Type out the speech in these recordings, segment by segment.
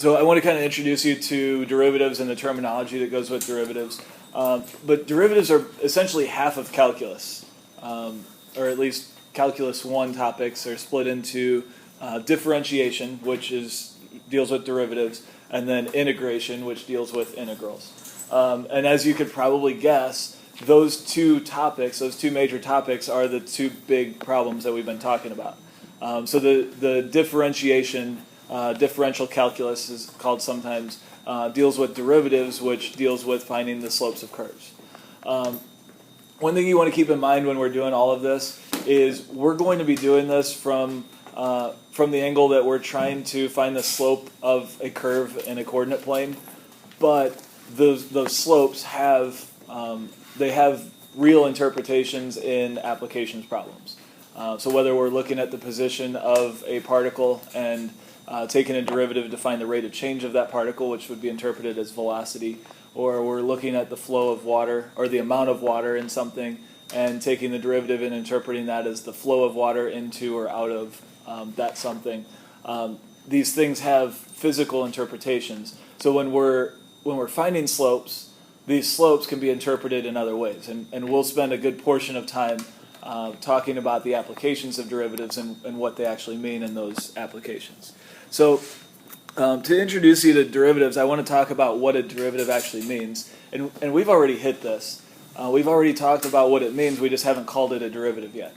So I want to kind of introduce you to derivatives and the terminology that goes with derivatives. But derivatives are essentially half of calculus, or at least calculus 1 topics are split into differentiation, which deals with derivatives, and then integration, which deals with integrals. And as you could probably guess, those two major topics, are the two big problems that we've been talking about. So the differentiation, differential calculus is called sometimes, deals with derivatives, which deals with finding the slopes of curves. One thing you want to keep in mind when we're doing all of this is we're going to be doing this from the angle that we're trying to find the slope of a curve in a coordinate plane, but those slopes have real interpretations in applications problems. So whether we're looking at the position of a particle and taking a derivative to find the rate of change of that particle, which would be interpreted as velocity, or we're looking at the flow of water or the amount of water in something and taking the derivative and interpreting that as the flow of water into or out of that something. These things have physical interpretations. So when we're finding slopes, these slopes can be interpreted in other ways, and we'll spend a good portion of time talking about the applications of derivatives and what they actually mean in those applications. So to introduce you to derivatives, I want to talk about what a derivative actually means, and we've already hit this. We've already talked about what it means, we just haven't called it a derivative yet.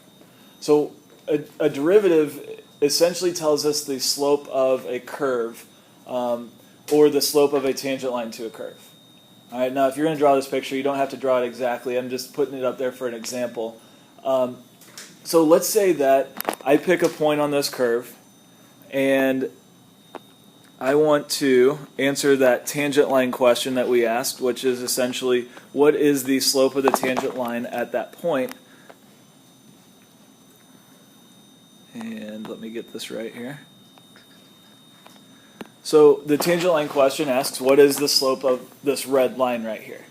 So a derivative essentially tells us the slope of a curve or the slope of a tangent line to a curve. All right, now if you're going to draw this picture, you don't have to draw it exactly. I'm just putting it up there for an example. So let's say that I pick a point on this curve, and I want to answer that tangent line question that we asked, which is essentially, what is the slope of the tangent line at that point? And let me get this right here. So the tangent line question asks, what is the slope of this red line right here?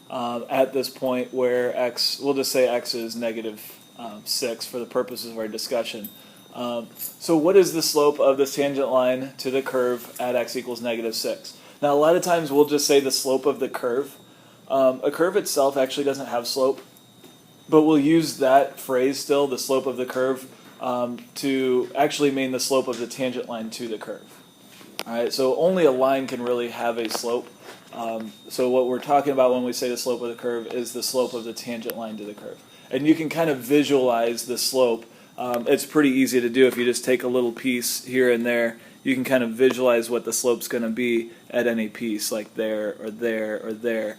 At this point where x, we'll just say x is negative 6 for the purposes of our discussion. So what is the slope of this tangent line to the curve at x equals negative 6? Now a lot of times we'll just say the slope of the curve. A curve itself actually doesn't have slope, but we'll use that phrase still, the slope of the curve, to actually mean the slope of the tangent line to the curve. All right, so only a line can really have a slope. So what we're talking about when we say the slope of the curve is the slope of the tangent line to the curve. And you can kind of visualize the slope. It's pretty easy to do if you just take a little piece here and there. You can kind of visualize what the slope's going to be at any piece, like there or there or there.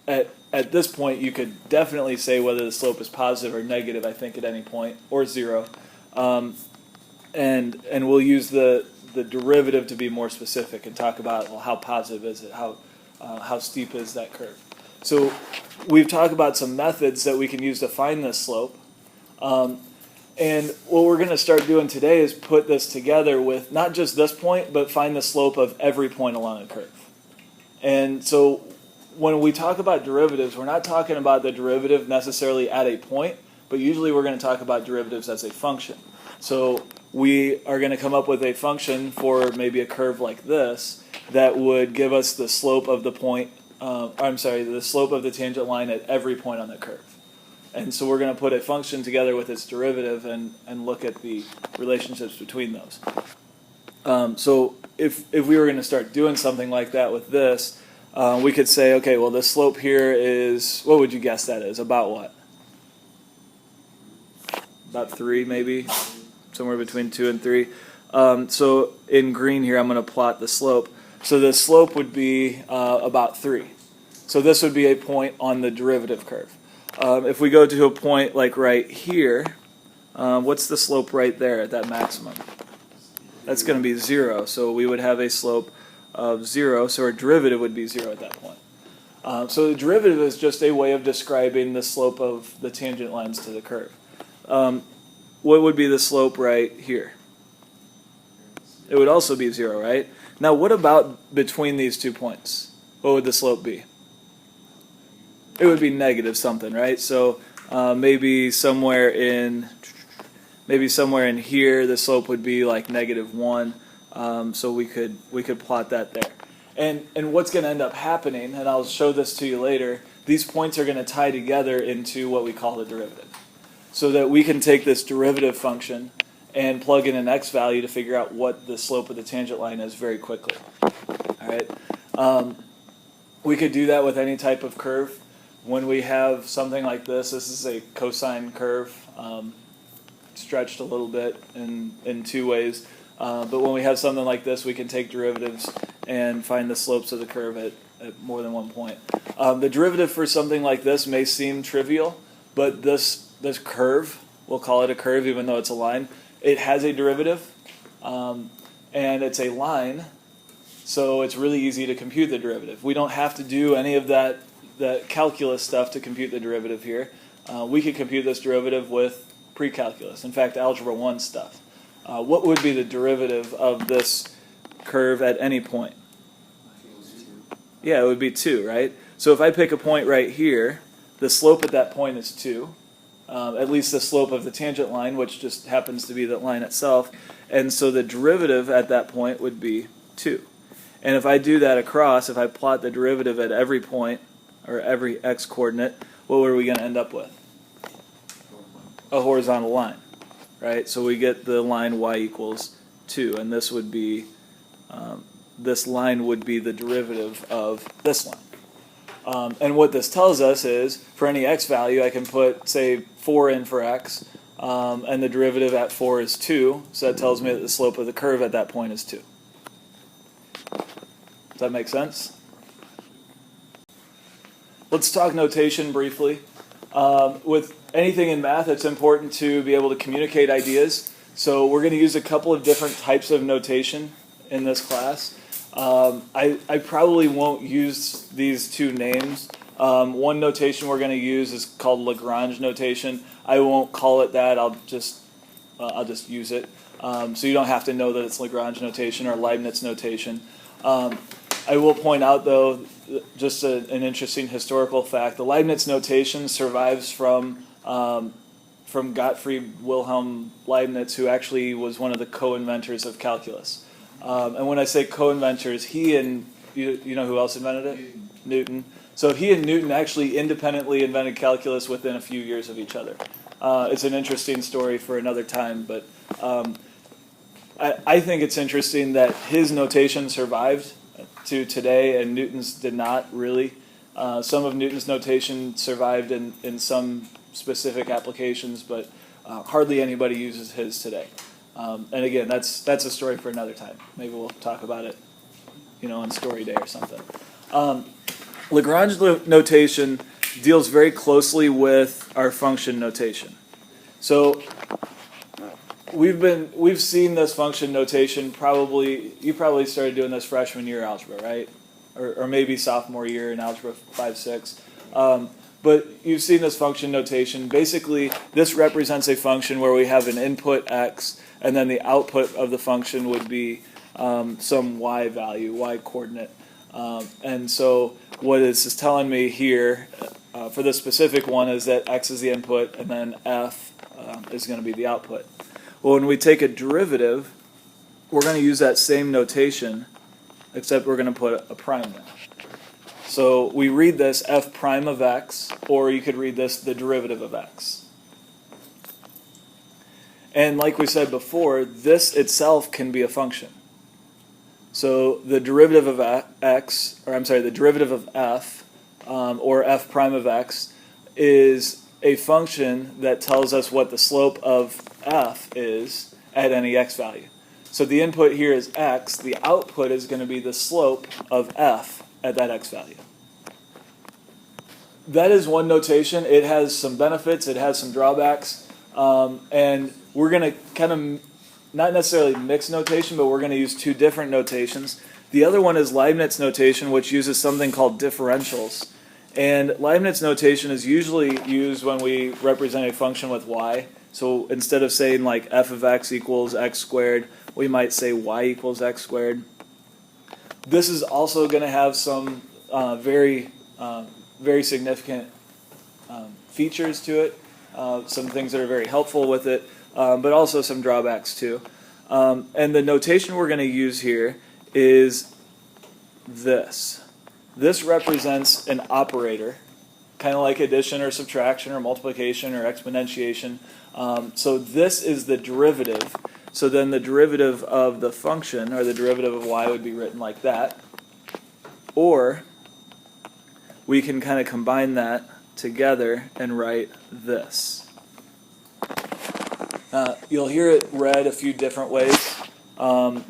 At this point, you could definitely say whether the slope is positive or negative, I think, at any point, or 0. And we'll use the derivative to be more specific and talk about, well, how positive is it, how steep is that curve. So we've talked about some methods that we can use to find this slope. And what we're going to start doing today is put this together with not just this point, but find the slope of every point along a curve. And so when we talk about derivatives, we're not talking about the derivative necessarily at a point, but usually we're going to talk about derivatives as a function. So we are going to come up with a function for maybe a curve like this that would give us the slope of the point, the slope of the tangent line at every point on the curve. And so we're going to put a function together with its derivative and look at the relationships between those. So if we were going to start doing something like that with this, we could say, okay, well, the slope here is, what would you guess that is? About what? About 3 maybe? Somewhere between 2 and 3. So in green here, I'm going to plot the slope. So the slope would be about 3. So this would be a point on the derivative curve. If we go to a point like right here, what's the slope right there at that maximum? That's going to be 0. So we would have a slope of 0. So our derivative would be 0 at that point. So the derivative is just a way of describing the slope of the tangent lines to the curve. What would be the slope right here? It would also be 0, right? Now what about between these 2 points? What would the slope be? It would be negative something, right? So maybe somewhere in here the slope would be like negative 1. So we could plot that there. And what's going to end up happening, and I'll show this to you later, these points are going to tie together into what we call the derivative. So that we can take this derivative function and plug in an x value to figure out what the slope of the tangent line is very quickly. All right. We could do that with any type of curve. When we have something like this is a cosine curve, stretched a little bit in two ways. But when we have something like this, we can take derivatives and find the slopes of the curve at more than one point. The derivative for something like this may seem trivial, but this curve, we'll call it a curve even though it's a line, it has a derivative, and it's a line, so it's really easy to compute the derivative. We don't have to do any of that calculus stuff to compute the derivative here. We could compute this derivative with pre-calculus, in fact, Algebra 1 stuff. What would be the derivative of this curve at any point? Yeah, it would be 2, right? So if I pick a point right here, the slope at that point is 2. At least the slope of the tangent line, which just happens to be the line itself. And so the derivative at that point would be 2. And if I do that across, if I plot the derivative at every point, or every x coordinate, what are we going to end up with? A horizontal line, right? So we get the line y equals 2, and this would be, this line would be the derivative of this line. And what this tells us is, for any x value, I can put, say, 4 in for x, and the derivative at 4 is 2, so that tells me that the slope of the curve at that point is 2. Does that make sense? Let's talk notation briefly. With anything in math, it's important to be able to communicate ideas. So we're going to use a couple of different types of notation in this class. I probably won't use these two names. One notation we're going to use is called Lagrange notation. I won't call it that. I'll just use it. So you don't have to know that it's Lagrange notation or Leibniz notation. I will point out, though, just an interesting historical fact. The Leibniz notation survives from Gottfried Wilhelm Leibniz, who actually was one of the co-inventors of calculus. And when I say co-inventors, he and, you know who else invented it? Newton. So he and Newton actually independently invented calculus within a few years of each other. It's an interesting story for another time, but I think it's interesting that his notation survived to today and Newton's did not really. Some of Newton's notation survived in some specific applications, but hardly anybody uses his today. And again, that's a story for another time. Maybe we'll talk about it, on Story Day or something. Lagrange notation deals very closely with our function notation. So we've seen this function notation you probably started doing this freshman year algebra, right? Or maybe sophomore year in algebra 5-6. But you've seen this function notation. Basically, this represents a function where we have an input x, and then the output of the function would be some y value, y coordinate. And so what this is telling me here for this specific one is that x is the input, and then f is going to be the output. Well, when we take a derivative, we're going to use that same notation, except we're going to put a prime there. So we read this f prime of x, or you could read this the derivative of x. And like we said before, this itself can be a function. So the derivative of the derivative of f, or f prime of x, is a function that tells us what the slope of f is at any x value. So the input here is x, the output is going to be the slope of f at that x value. That is one notation. It has some benefits, it has some drawbacks, and we're going to kind of not necessarily mix notation, but we're going to use two different notations. The other one is Leibniz notation, which uses something called differentials. And Leibniz notation is usually used when we represent a function with y. So instead of saying like f of x equals x squared, we might say y equals x squared. This is also going to have some very significant features to it, some things that are very helpful with it, but also some drawbacks too. And the notation we're going to use here is this. This represents an operator, kind of like addition or subtraction or multiplication or exponentiation. So this is the derivative. So then the derivative of the function, or the derivative of y, would be written like that. Or we can kind of combine that together and write this. You'll hear it read a few different ways. A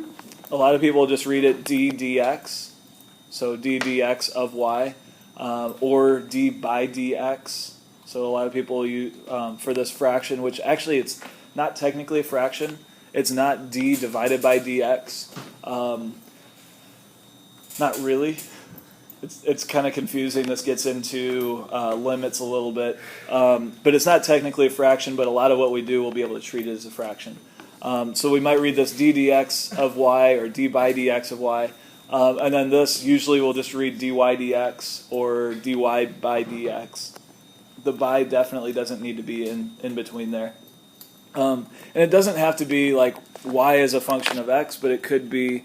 lot of people just read it d dx, so d dx of y, or d by dx. So a lot of people use for this fraction, which actually it's not technically a fraction. It's not d divided by dx. Not really. It's kind of confusing. This gets into limits a little bit. But it's not technically a fraction, but a lot of what we do we'll be able to treat it as a fraction. So we might read this d dx of y or d by dx of y. And then this, usually we'll just read dy dx or dy by dx. The by definitely doesn't need to be in between there. And it doesn't have to be like y as a function of x, but it could be,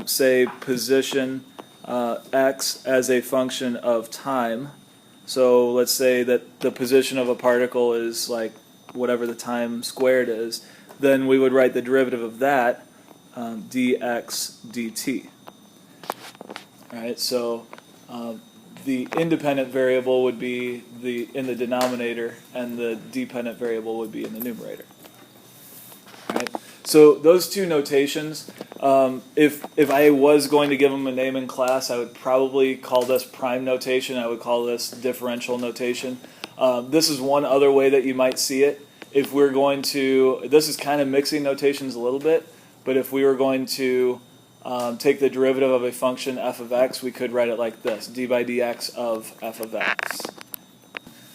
say, position x as a function of time. So let's say that the position of a particle is like whatever the time squared is. Then we would write the derivative of that, dx dt. All right, so the independent variable would be in the denominator, and the dependent variable would be in the numerator. All right. So those two notations, if I was going to give them a name in class, I would probably call this prime notation. I would call this differential notation. This is one other way that you might see it. If we're going to, this is kind of mixing notations a little bit, but if we were going to take the derivative of a function f of x, we could write it like this, d by dx of f of x.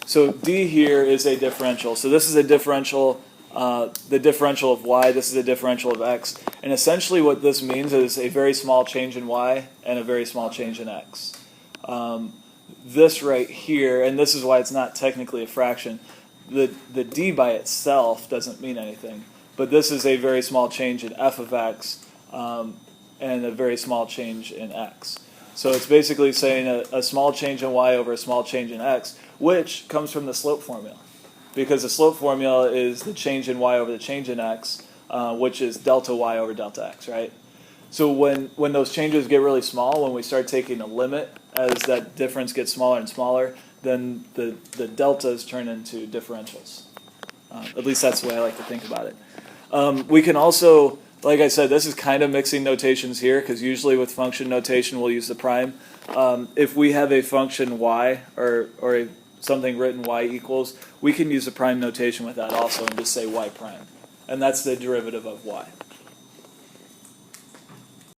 So d here is a differential. So this is a differential, the differential of y, this is a differential of x. And essentially what this means is a very small change in y and a very small change in x. This right here, and this is why it's not technically a fraction, the d by itself doesn't mean anything. But this is a very small change in f of x, and a very small change in x. So it's basically saying a small change in y over a small change in x, which comes from the slope formula. Because the slope formula is the change in y over the change in x, which is delta y over delta x, right? So when those changes get really small, when we start taking a limit as that difference gets smaller and smaller, then the deltas turn into differentials. At least that's the way I like to think about it. We can also, like I said, this is kind of mixing notations here, because usually with function notation we'll use the prime. If we have a function y, or something written y equals, we can use the prime notation with that also and just say y prime. And that's the derivative of y.